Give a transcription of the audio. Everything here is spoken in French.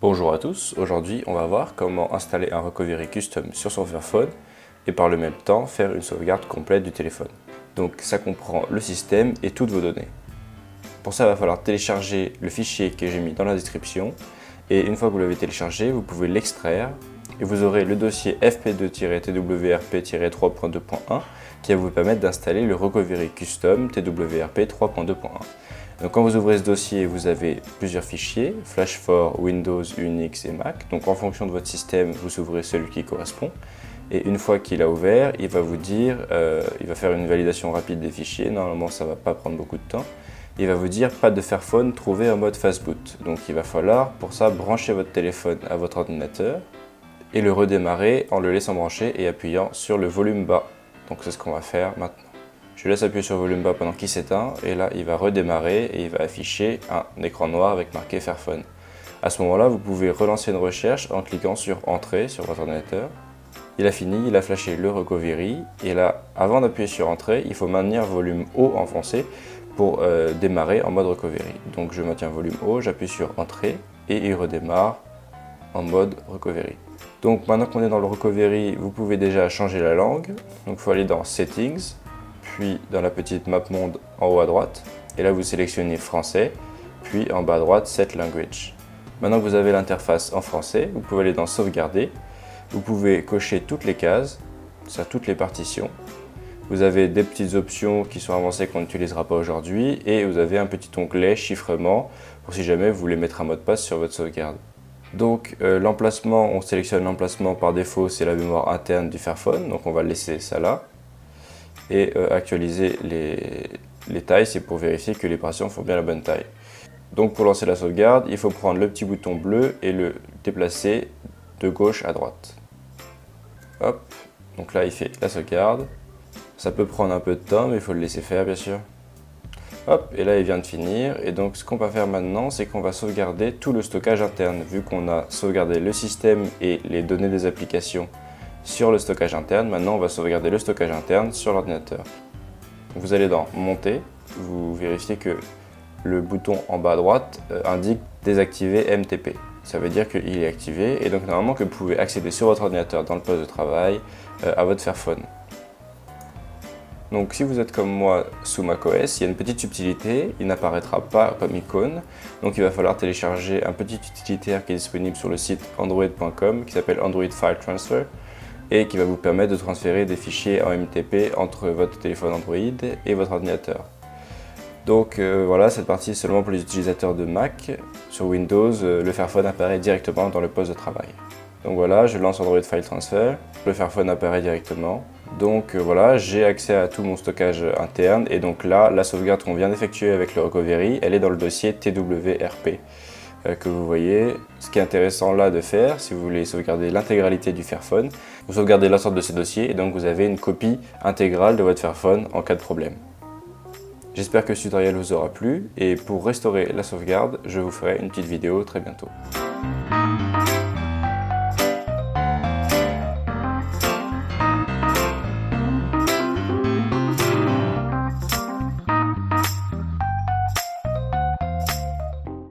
Bonjour à tous, aujourd'hui on va voir comment installer un recovery custom sur son Fairphone et par le même temps faire une sauvegarde complète du téléphone. Donc ça comprend le système et toutes vos données. Pour ça il va falloir télécharger le fichier que j'ai mis dans la description et une fois que vous l'avez téléchargé, vous pouvez l'extraire et vous aurez le dossier fp2-twrp-3.2.1 qui va vous permettre d'installer le recovery custom twrp 3.2.1. Donc quand vous ouvrez ce dossier, vous avez plusieurs fichiers, Flash for Windows, Unix et Mac. Donc en fonction de votre système, vous ouvrez celui qui correspond. Et une fois qu'il a ouvert, il va vous dire, il va faire une validation rapide des fichiers. Normalement, ça ne va pas prendre beaucoup de temps. Il va vous dire pas de Fairphone trouvé en mode fastboot. Donc il va falloir pour ça brancher votre téléphone à votre ordinateur et le redémarrer en le laissant brancher et appuyant sur le volume bas. Donc c'est ce qu'on va faire maintenant. Je laisse appuyer sur le volume bas pendant qu'il s'éteint et là il va redémarrer et il va afficher un écran noir avec marqué Fairphone. À ce moment là vous pouvez relancer une recherche en cliquant sur Entrée sur votre ordinateur. Il a fini, il a flashé le recovery et là avant d'appuyer sur Entrée il faut maintenir volume haut enfoncé pour démarrer en mode recovery. Donc je maintiens volume haut, j'appuie sur Entrée et il redémarre en mode recovery. Donc maintenant qu'on est dans le recovery, vous pouvez déjà changer la langue. Donc il faut aller dans Settings, puis dans la petite map monde en haut à droite, et là vous sélectionnez français, puis en bas à droite Set Language. Maintenant que vous avez l'interface en français, vous pouvez aller dans Sauvegarder, vous pouvez cocher toutes les cases, c'est-à-dire toutes les partitions. Vous avez des petites options qui sont avancées qu'on n'utilisera pas aujourd'hui, et vous avez un petit onglet chiffrement pour si jamais vous voulez mettre un mot de passe sur votre sauvegarde. Donc l'emplacement, on sélectionne l'emplacement par défaut, c'est la mémoire interne du Fairphone, donc on va laisser ça là. Et actualiser les tailles, c'est pour vérifier que les partitions font bien la bonne taille. Donc pour lancer la sauvegarde, il faut prendre le petit bouton bleu et le déplacer de gauche à droite. Hop, donc là il fait la sauvegarde. Ça peut prendre un peu de temps, mais il faut le laisser faire bien sûr. Hop, et là il vient de finir. Et donc ce qu'on va faire maintenant, c'est qu'on va sauvegarder tout le stockage interne. Vu qu'on a sauvegardé le système et les données des applications sur le stockage interne, maintenant on va sauvegarder le stockage interne sur l'ordinateur. Vous allez dans Monter, vous vérifiez que le bouton en bas à droite indique désactiver MTP. Ça veut dire qu'il est activé et donc normalement que vous pouvez accéder sur votre ordinateur dans le poste de travail à votre Fairphone. Donc si vous êtes comme moi sous macOS, il y a une petite subtilité, il n'apparaîtra pas comme icône. Donc il va falloir télécharger un petit utilitaire qui est disponible sur le site android.com qui s'appelle Android File Transfer et qui va vous permettre de transférer des fichiers en MTP entre votre téléphone Android et votre ordinateur. Donc voilà, cette partie est seulement pour les utilisateurs de Mac. Sur Windows, le Fairphone apparaît directement dans le poste de travail. Donc voilà, je lance Android File Transfer, le Fairphone apparaît directement. Donc voilà, j'ai accès à tout mon stockage interne et donc là, la sauvegarde qu'on vient d'effectuer avec le recovery, elle est dans le dossier TWRP que vous voyez. Ce qui est intéressant là de faire, si vous voulez sauvegarder l'intégralité du Fairphone, vous sauvegardez l'ensemble de ces dossiers et donc vous avez une copie intégrale de votre Fairphone en cas de problème. J'espère que ce tutoriel vous aura plu et pour restaurer la sauvegarde, je vous ferai une petite vidéo très bientôt.